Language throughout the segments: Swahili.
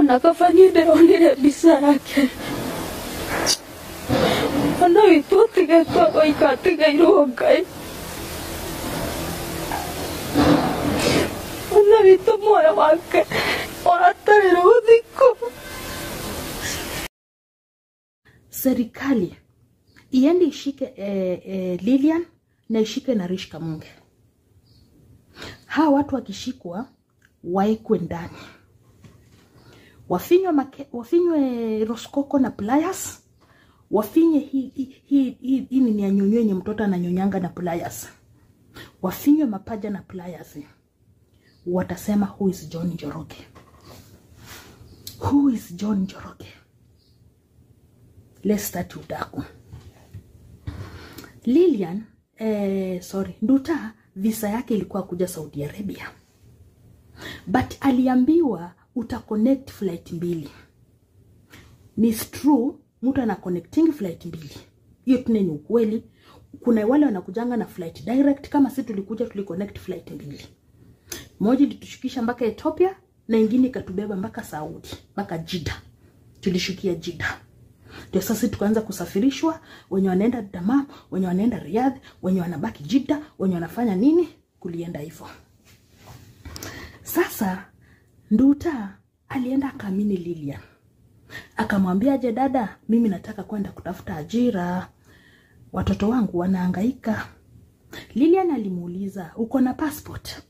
nakafanyide onire bisa yake ana witutige kwa ikatiga irogai ana witu moyo wake watare rodiko. Serikali iende ishike Lilian na ishike na Rish Kamunge. Hawa watu wakishikwa waekwe ndani. Wafinywe Roskoko na pliers. Wafinye hii ni anyonyo yenye mtoto ananyonyanga na pliers. Wafinywe mapaja na pliers. Watasema who is John Njoroge? Who is John Njoroge? Let's start with Daku. Lilian, Nduta, visa yake ilikuwa kuja Saudi Arabia. But aliambiwa utaconnect flight mbili. Ni true, mtu ana connecting flight mbili. Hiyo tuneni ukweli. Kuna wale wanakujanga na flight direct, kama sisi tulikuja tuliconnect flight mbili. Moja ilitushukisha mpaka Ethiopia na ingine ikatubeba mpaka Saudi, mpaka Jeddah. Tulishukia Jeddah. Ndio sasa tukaanza kusafirishwa, wenye wanaenda Dammam, wenye wanaenda Riyadh, wenye wanabaki Jeddah, wenye wanafanya nini, kulienda hivyo. Sasa Nduta alienda akamini Lilian. Akamwambia, "Je dada, mimi nataka kwenda kutafuta ajira. Watoto wangu wanahangaika." Lilian alimuuliza, "Uko na passport?"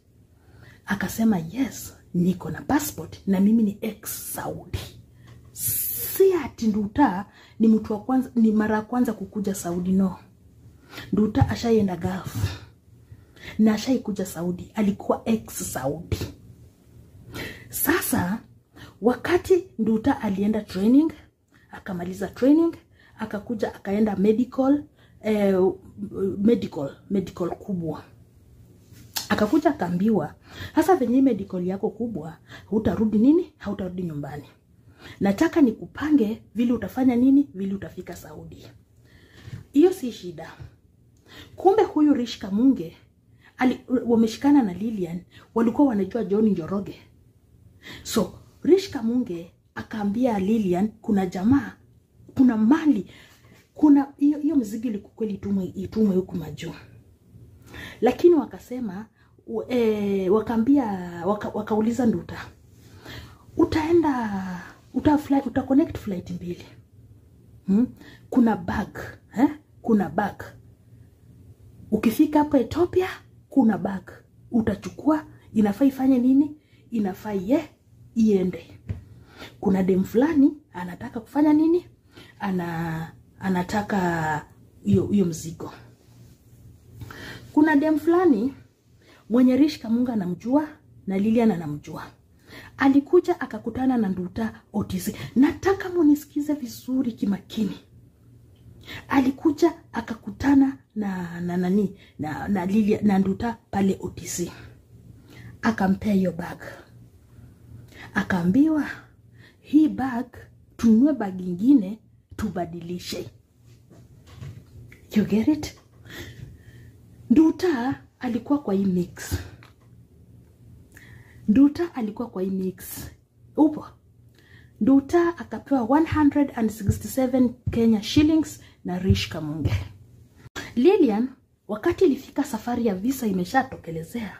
Akasema, "Yes, niko na passport na mimi ni ex Saudi." Si ati Nduta ni mtu wa kwanza, ni mara kwanza kukuja Saudi, no. Nduta ashaenda Gulf na ashaikuja Saudi, alikuwa ex Saudi. Sasa wakati Nduta alienda training, akamaliza training, akakuja akaenda medical kubwa. Akakuja akaambiwa, "Sasa venye medical yako kubwa, hutarudi nini? Hautarudi nyumbani. Nataka nikupange vile utafanya nini, vile utafika Saudi." Hiyo si shida. Kumbe huyu Rish Kamunge wameshikana na Lilian, walikuwa wanajua John Njoroge. So Rish Kamunge akaambia Lilian, kuna jamaa, kuna mali, kuna hiyo mzigo ilikuwa itumwe huku majuu. Lakini wakasema wakauliza Nduta, uta-connect flight mbili. Kuna bag, kuna bag. Ukifika hapa Ethiopia, kuna bag. Utachukua, inafaa ifanye nini? Inafaa iende. Kuna dem fulani anataka kufanya nini? Anataka hiyo mzigo. Kuna dem fulani mwenye Rish Kamunge anamjua na Lilian anamjua. Alikuja akakutana na Nduta OTC. Nataka munisikize vizuri kimakini. Alikuja akakutana na Lilian na Nduta pale OTC. Akampea hiyo bag. Akaambiwa, "Hii bag tununue bag nyingine tubadilishe." You get it? Nduta alikuwa kwa hii mix. Upo. Nduta akapewa 167 Kenya shillings na Rish Kamunge. Lilian wakati ilifika safari ya visa imeshatokelezea.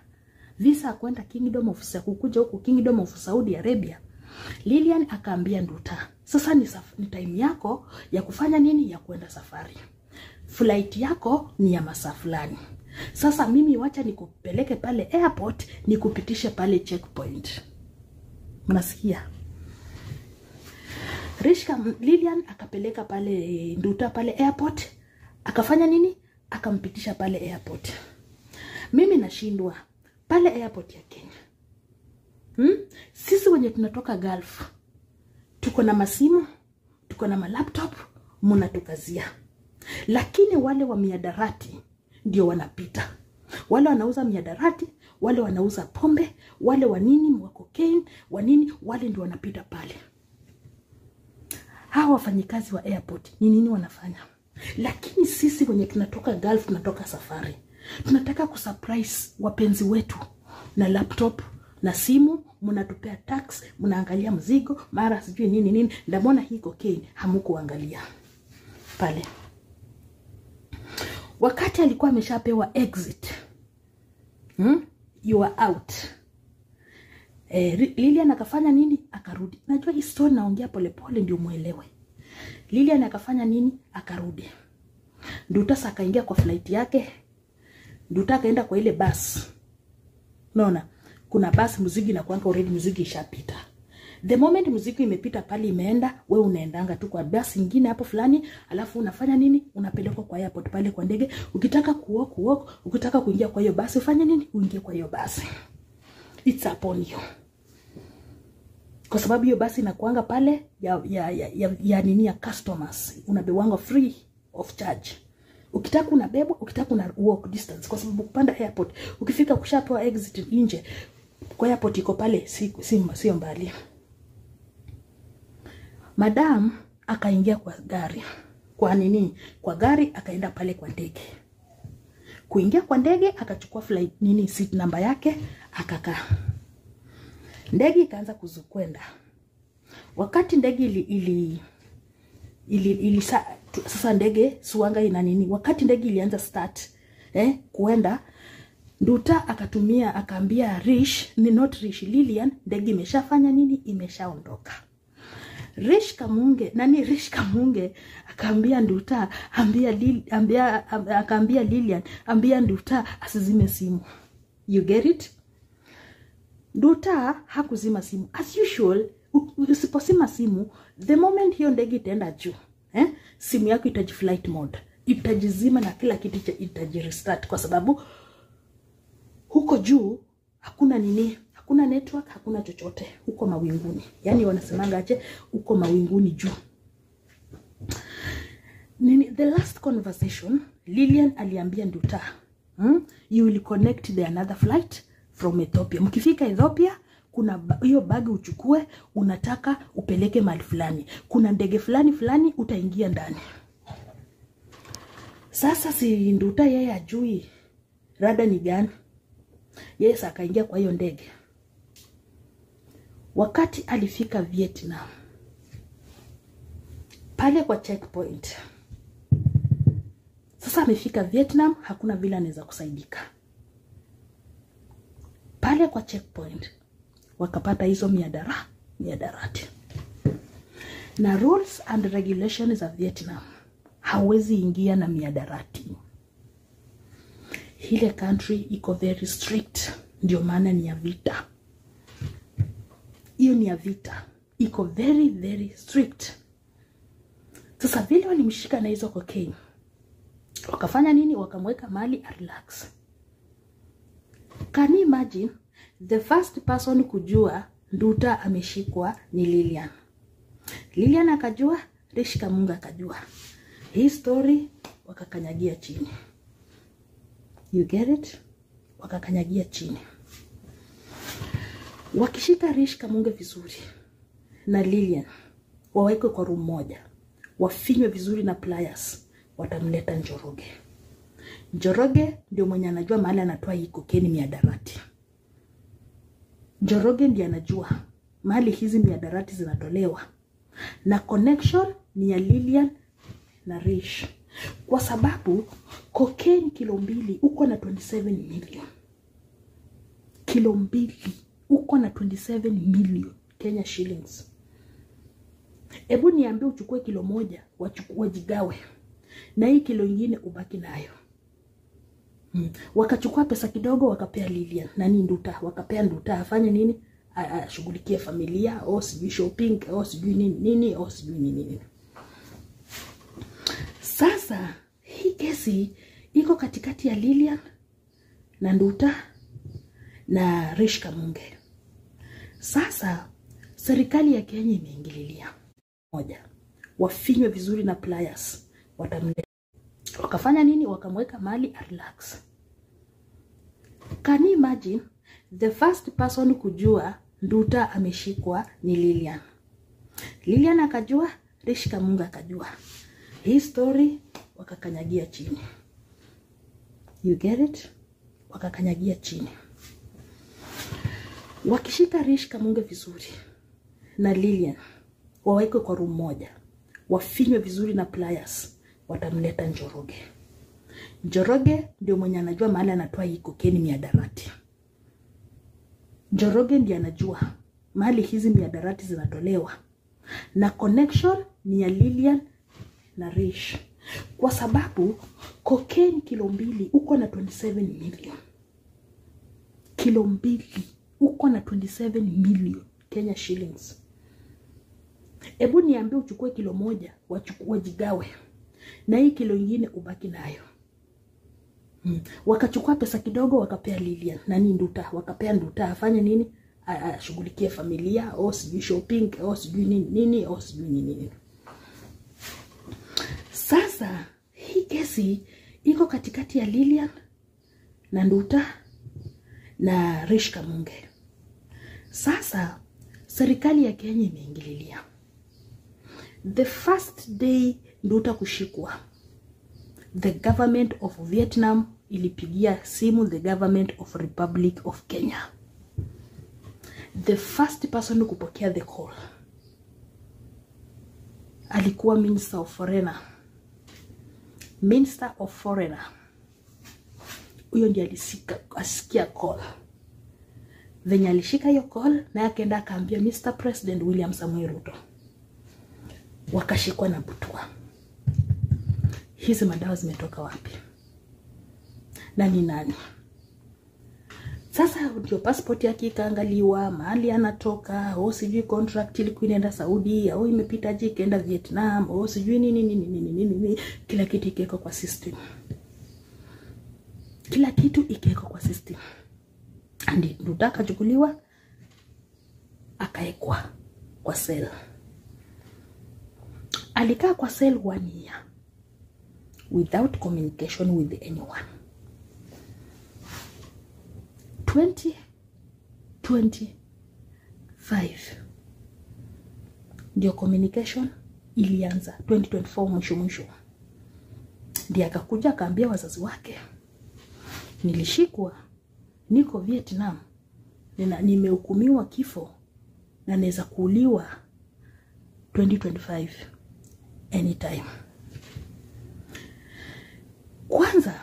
Visa kwenda Kingdom of kukuja huko Kingdom of Saudi Arabia. Lilian akaambia Nduta, "Sasa ni time yako ya kufanya nini, ya kwenda safari. Flight yako ni ya masaa fulani. Sasa mimi wacha nikupeleke pale airport, nikupitishe pale checkpoint." Mnasikia? Lilian akapeleka pale Nduta pale airport, akafanya nini? Akampitisha pale airport. Mimi nashindwa pale airport ya Kenya. Sisi wenye tunatoka Gulf, tuko na masimu, tuko na malaptop, mnatukazia. Lakini wale wa miadarati ndio wanapita. Wale wanauza miadarati, wale wanauza pombe, wale wanini wa cocaine, wanini, wale ndio wanapita pale. Hawa wafanyikazi wa airport ni nini wanafanya? Lakini sisi wenye tunatoka Gulf, tunatoka safari, tunataka kusurprise wapenzi wetu na laptop na simu, mnatupea tax, mnaangalia mzigo, mara sijui nini. Ndamona hii cocaine hamukuangalia pale. Wakati alikuwa ameshapewa exit, you are out. Lilian akafanya nini? Akarudi. Najua hii story naongea polepole ndio muelewe. Lilian akafanya nini? Akarudi. Nduta sasa akaingia kwa flight yake. Nduta akaenda kwa ile bus. Unaona? Kuna bus muziki na kuanga already muziki ishapita. The moment muziki imepita pale imeenda, wewe unaendanga tu kwa bus nyingine hapo fulani, alafu unafanya nini? Unapelekwa kwa airport pale kwa ndege. Ukitaka kuwalk, ukitaka kuingia kwa hiyo bus, ufanye nini? Uingie kwa hiyo bus. It's upon you. Kwa sababu hiyo basi inakuanga pale ya nini ya customers. Unabewanga free of charge. Ukitaka unabebwa, ukitaka una walk distance. Kwa sababu kupanda airport, ukifika kushapewa exit nje, kwa airport iko pale sio mbali. Madam akaingia kwa gari. Kwa nini? Kwa gari akaenda pale kwa ndege. Kuingia kwa ndege akachukua flight seat number yake akakaa. Ndege ikaanza kuzukwenda. Wakati ndege sasa ndege suanga ina nini? Wakati ndege ilianza start kuenda, Nduta akaambia Lilian, ndege imeshafanya nini? Imeshaondoka. Rish Kamunge akaambia Nduta, akaambia Lilian, ambia Nduta asizime simu. You get it? Nduta hakuzima simu. As usual, usiposima simu, the moment hiyo ndege itaenda juu, simu yako itaji flight mode. Itajizima na kila kitu itaji restart kwa sababu huko juu hakuna hakuna network, hakuna chochote, huko mawinguni. Yani wanasemanga aje, huko mawinguni juu. The last conversation, Lilian aliambia Nduta, you will connect the another flight from Ethiopia. Mkifika Ethiopia, kuna hiyo bagi uchukue, unataka upeleke mahali fulani. Kuna ndege fulani utaingia ndani. Sasa si Nduta yeye ajui rada ni gani. Yes, akaingia kwa hiyo ndege. Wakati alifika Vietnam, pale kwa checkpoint. Sasa amefika Vietnam, hakuna vile anaweza kusaidika. Pale kwa checkpoint wakapata hizo miadarati. Na rules and regulations za Vietnam, hawezi ingia na miadarati. Ile country iko very strict, ndio maana ni ya vita. Hiyo ni ya vita. Iko very very strict. Sasa vile walimshika na hizo cocaine, wakafanya nini? Wakamweka mahali relax. Can you imagine? The first person kujua Nduta ameshikwa ni Lilian. Lilian akajua, Rish Kamunge akajua. Hii story wakakanyagia chini. You get it? Wakakanyagia chini. Wakishika Rish Kamunge vizuri na Lilian, waweke kwa room moja, wafinywe vizuri na pliers, watamleta Njoroge. Njoroge ndio mwenye anajua mahali anatoa hii cocaine miadarati. Njoroge ndiye anajua mahali hizi miadarati zinatolewa. Na connection ni ya Lilian na Rish. Kwa sababu cocaine kilo 2 uko na 27 million. Kilo 2 uko na 27 million Kenya shillings. Ebu niambie uchukue kilo 1, wajigawe. Na hii kilo nyingine ubaki nayo. Wakachukua pesa kidogo wakapea Lilian na Nduta, wakapea Nduta afanye nini? Ashughulikie familia, au sijui shopping, au sijui nini, au sijui nini. Sasa hii kesi iko katikati ya Lilian na Nduta na Rish Kamunge. Sasa serikali ya Kenya imeingililia. Moja, wafinywe vizuri na pliers, watamleta. Wakafanya nini? Wakamweka mahali relax. Can you imagine? The first person kujua Nduta ameshikwa ni Lilian. Lilian akajua, Rish Kamunge akajua. Hii story wakakanyagia chini. You get it? Wakakanyagia chini. Wakishika Rish Kamunge vizuri na Lilian, waweke kwa room moja, wafinywe vizuri na pliers, watamleta Njoroge. Njoroge ndio mwenye anajua mahali anatoa hii kokeni miadarati. Njoroge ndiye anajua mahali hizi miadarati zinatolewa. Na connection ni ya Lilian na Rish. Kwa sababu kokeni kilo 2 uko na 27 million. Kilo 2 uko na 27 million Kenya shillings. Ebu niambie uchukue kilo 1, wajigawe. Na hii kilo nyingine ubaki nayo. Wakachukua pesa kidogo wakapea Lilian. Nani Nduta? Wakapea Nduta afanye nini? Ashughulikie familia, au sijui shopping, au sijui nini, au sijui nini. Sasa hii kesi iko katikati ya Lilian na Nduta na Rish Kamunge. Sasa serikali ya Kenya imeingililia. The first day Nduta kushikwa, the government of Vietnam ilipigia simu the government of Republic of Kenya. The first person kupokea the call alikuwa Minister of Foreigner. Minister of Foreigner. Huyo ndiye asikia call. Venye alishika hiyo call na akaenda akaambia Mr. President William Samoei Ruto. Wakashikwa na butwa. Hizi madawa zimetoka wapi? Nani? Sasa ndio passport yake ikaangaliwa, mahali anatoka, au sijui contract ilikuwa inaenda Saudi, au imepita je kaenda Vietnam, au sijui nini, kila kitu ikawekwa kwa system. Kila kitu ikawekwa kwa system. Andi Nduta akachukuliwa akaekwa kwa cell. Alikaa kwa cell 1 year without communication with anyone. 2025 ndio communication ilianza. 2024 mwisho ndiye akakuja akaambia wazazi wake, nilishikwa, niko Vietnam, nimehukumiwa kifo na naweza kuuliwa 2025 anytime. Kwanza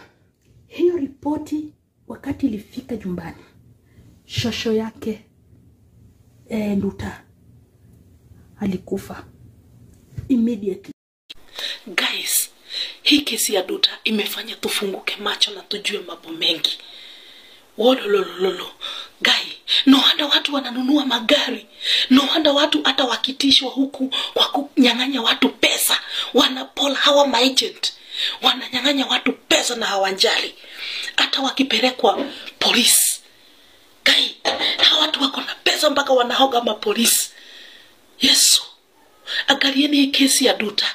hiyo ripoti wakati ilifika nyumbani, shosho yake Nduta alikufa immediately. Guys, hii kesi ya Nduta imefanya tufunguke macho na tujue mambo mengi. Wololololo. Guy, no wonder watu wananunua magari. No wonder watu hata wakitishwa huku kwa kunyang'anya watu pesa, wanapola hawa maagent. Wananyang'anya watu pesa na hawanjali. Hata wakipelekwa polisi. Guy, hawa watu wako na pesa mpaka wanahoga mapolisi. Yesu. Angalieni hii kesi ya Nduta.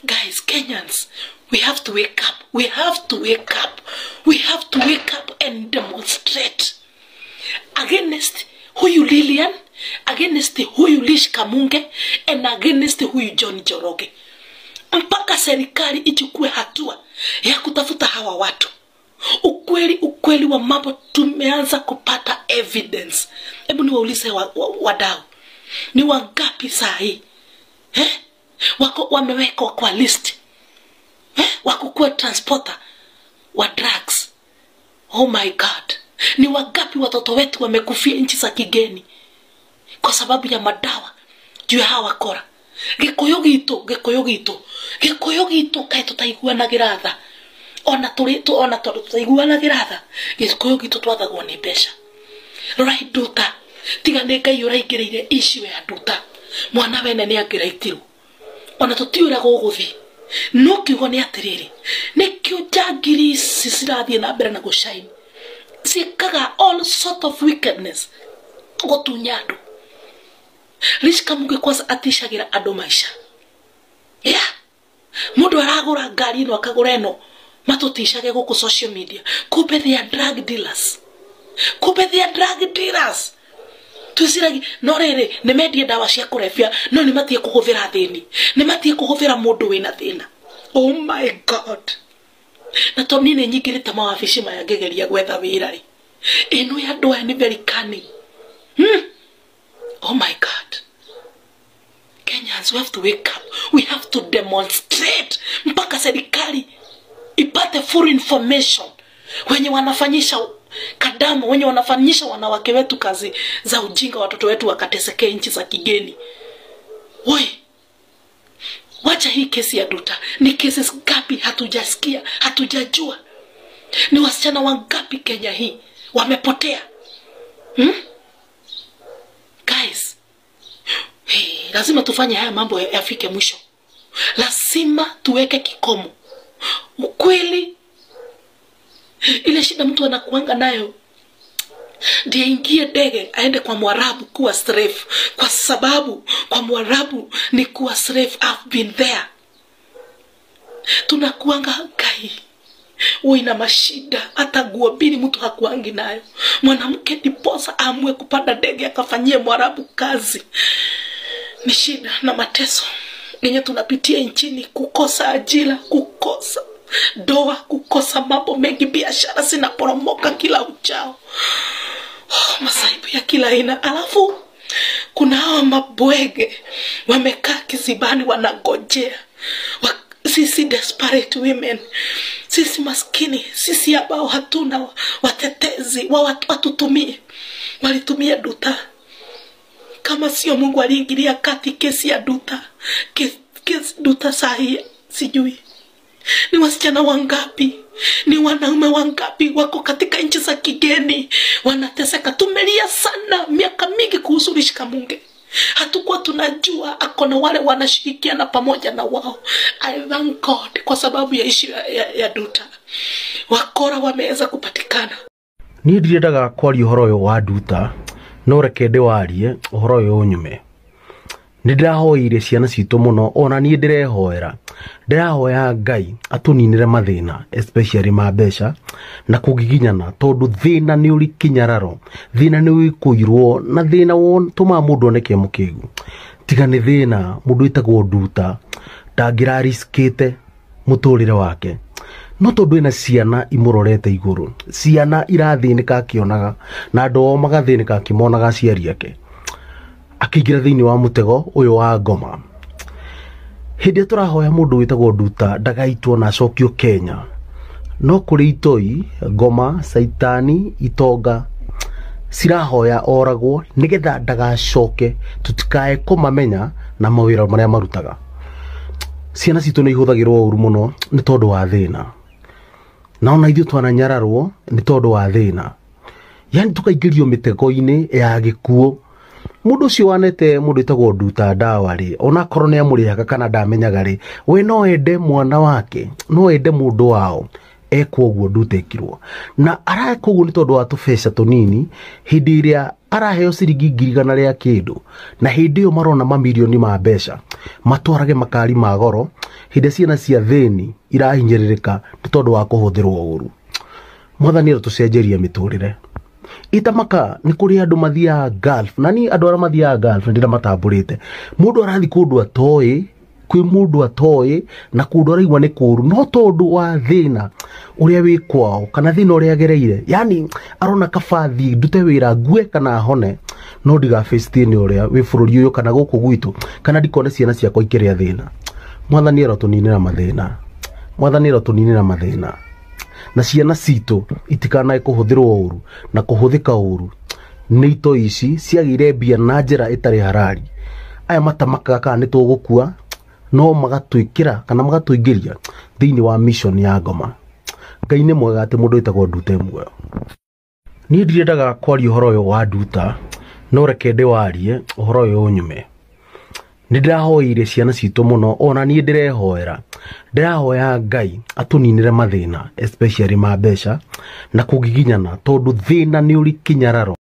Guys, Kenyans, we have to wake up. We have to wake up. We have to wake up and demonstrate against huyu Lilian, against huyu Rish Kamunge, and against huyu John Njoroge. Mpaka serikali ichukue hatua ya kutafuta hawa watu. Ukweli wa mambo tumeanza kupata evidence. Hebu niwaulize wadau. Ni wangapi saa hii? Wako wamewekwa kwa list. Wako kwa transporter wa drugs. Oh my God. Ni wangapi watoto wetu wamekufia nchi za kigeni kwa sababu ya madawa juu ya hawa kora. Gikuyu gitu kai tutaiguanagira tha. Ona tutaiguanagira tha. Gikuyu gitu twathagwo ni mbeca. Rora Nduta. Tiga ne Ngai uraingirire issue ya Nduta. Mwana wene ni angiraitirwo. Ona tutiura guguthi. No kiugo ni atiriri. Nikio jagiri sisirathie na mbere na gushine. Sikaga all sort of wickedness. Gotunyandu. Rish Kamunge kwanza atishagira ando maisha. Mundu aragura ngari no akagura eno matutishage guku social media. Kumbe they are drug dealers. Tuziragi no rere ne medie dawa cia kurefia no ni matie kuhuvira thini. Ni matie kuhuvira mundu wina thina. Oh my God. Na tomnine nyingirite mawabici maya ngegeria gwetha wira ri. Eno ya ndoa ni very cunning. Oh my God. Kenyans, we have to wake up. We have to demonstrate. Mpaka serikali ipate full information. Wenye wanafanyisha kadamu, wenye wanafanyisha wanawake wetu kazi za ujinga, watoto wetu wakateseke nchi za kigeni. Woi, wacha hii kesi ya Nduta. Ni kesi ngapi hatujasikia, hatujajua? Ni wasichana wangapi Kenya hii wamepotea? Guys, lazima tufanye haya mambo yafike mwisho. Lazima tuweke kikomo. Ukweli, ile shida mtu anakuanga nayo, ndiye ingie ndege aende kwa Mwarabu kuwa slave, kwa sababu kwa Mwarabu ni kuwa slave. I've been there. Tunakuanga kai ina mashida, hata nguo mbili mtu hakuangi nayo. Mwanamke ndiposa amue kupanda ndege akafanyie Mwarabu kazi. Ni shida na mateso yenye tunapitia nchini, kukosa ajira, kukosa doa, kukosa mambo mengi, biashara zinaporomoka kila uchao. Masaibu ya kila aina. Alafu kuna hawa mabwege wamekaa kizibani wanangojea. Sisi desperate women, sisi maskini, sisi ambao hatuna watetezi watutumie. Walitumia Nduta. Kama sio Mungu aliingilia kati kesi ya Nduta, kesi Nduta sahi sijui ni wasichana wangapi, ni wanaume wangapi wako katika nchi za kigeni wanateseka. Tumelia sana miaka mingi kuhusu Rishikamunge. Hatukuwa tunajua akona wale wanashirikiana pamoja na wao. I thank God kwa sababu ya issue ya Nduta. Wakora wameweza kupatikana. Ni ndiendaga kwaria uhoro uyu wa Nduta, no reke ndiwarie uhoro uyu unyume. Nindirahoire ciana citu muno, ona nie ndirehoera. Ndirahoya Ngai atuninire mathina, especially ma mbeca na kugiginyana, tondu thina ni uri kinyararo, thina ni uri kuirwo, na thina won tuma mundu oneke mukigu. Tiga ni thina mundu itagwo Nduta ndangira riskite muturire wake. No tondu ina ciana imurorete iguru, ciana irathinika akionaga na ndo magathinika akimonaga aciari ake, akigira thiini wa mutego uyu wa ngoma. Hindi turahoya mundu witagwo Nduta ndagaitwo na acokio Kenya, no kuri itoi ngoma, saitani, itonga cirahoya oragwo nigetha ndagacoke, tutikae kumamenya na mawira maria marutaga. Ciana citu ni ihuthagirwo uru muno ni tondu wa thina, na ona ithu twananyararwo ni tondu wa thina. Yani tukaingirio mitego-ini ya gikuo. Mundu ucio wanete mundu itagwo Nduta ndawa ri, ona korwo ni amuriaga kana ndamenyaga ri, we no ende mwana wake, no ende mundu wao ekwo uguo Nduta ekirwo, na arako uguo ni tondu wa tubeca tunini. Hindi iria araheo ciringi 100 ria kindu, na hindi iyo marona mamilioni ma mbeca matwarage makari ma goro. Hindi ciana cia thini irahinyiririka ni tondu wa kuhuthirwo uru. Mwathani tucenjerie miturire. Itamaka ni kuri andu mathia Gulf, nani andu ara mathia Gulf ndira matamburite. Mundu arathi kundu atoi, kwi mundu atoi na kundu araigwa ni kuru, no tondu wa thina uria wi kwao kana thina uria agereire. Yani arona kabathi ndute wira ngue kana hone, no ndiga face thina uria wi bururi uyu kana guku gwitu, kana ndikone ciana ciakwa ikiria thina. Mwathani tuninira mathina, Mwathani tuninira mathina, na ciana citu itikanae kuhuthirwo uru na kuhuthika uru. Ni ito ici ciagire mbia na njira itari harari. Aya matamakaga kana nitugukua, no magatwikira kana magatuingiria thiini wa mission ya ngoma. Ngai ni mwega ati mundu itagwo Nduta muoyo. Ni ndiendaga kwaria uhoro uyu wa Nduta, no reke ndiwarie uhoro uyu unyume. Nindirahoire ciana citu muno, ona nie ndirehoera. Ndirahoya Ngai atuninire mathina, especially ma mbeca na kugiginyana, tondu thina ni uri kinyararo.